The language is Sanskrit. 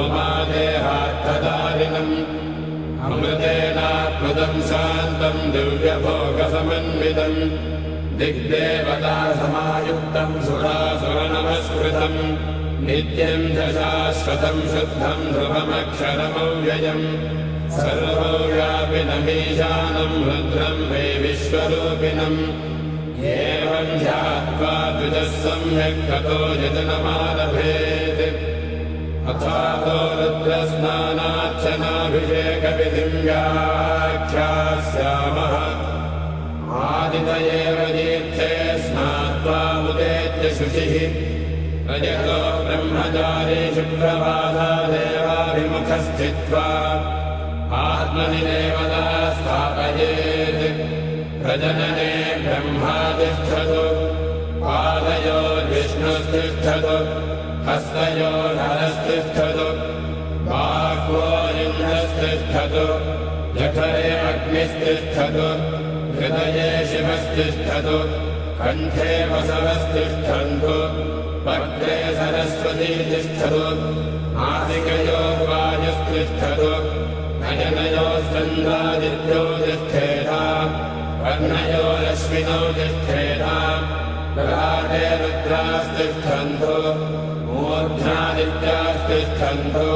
उमादेहार्थदारिणम् अमृतेनात्मदं शान्तं दिव्यभोगसमन्वितम् दिग्देवता समायुक्तं सुरासुरनमस्कृतम् नित्यं च शाश्वतं शुद्धं ध्रुवमक्षरमव्ययम् सर्वव्यापिनमीशानं रुद्रं वै विश्वरूपिणम् एवं ध्यात्वा द्विजः सम्यक् ततो यजनमारभेत् अथातो रुद्रस्नानार्चनाभिषेकविधिं व्याख्यास्यामः आदितयेव तीर्थे स्नात्वा उदेत्य शुचिः रजतो ब्रह्मचारी शुक्रवासादेवाभिमुखस्थित्वा आत्मनि देवता स्थापयेत् प्रजनने ब्रह्मा तिष्ठतु पादयोर्विष्णुस्तिष्ठतु हस्तयोर्हरस्तिष्ठतु बाह्वोरिन्द्रस्तिष्ठतु जठरे अग्निस्तिष्ठतु हृदये शिवस्तिष्ठतु कण्ठे वसवस्तिष्ठन्तु वक्त्रे सरस्वती तिष्ठतु नासिकयोः वायुस्तिष्ठतु नयनयोश्चन्द्रादित्यो तिष्ठेताम् कर्णयोरश्विनौ तिष्ठेताम् ललाटे रुद्रास्तिष्ठन्तु मूर्ध्नादित्यास्तिष्ठन्तु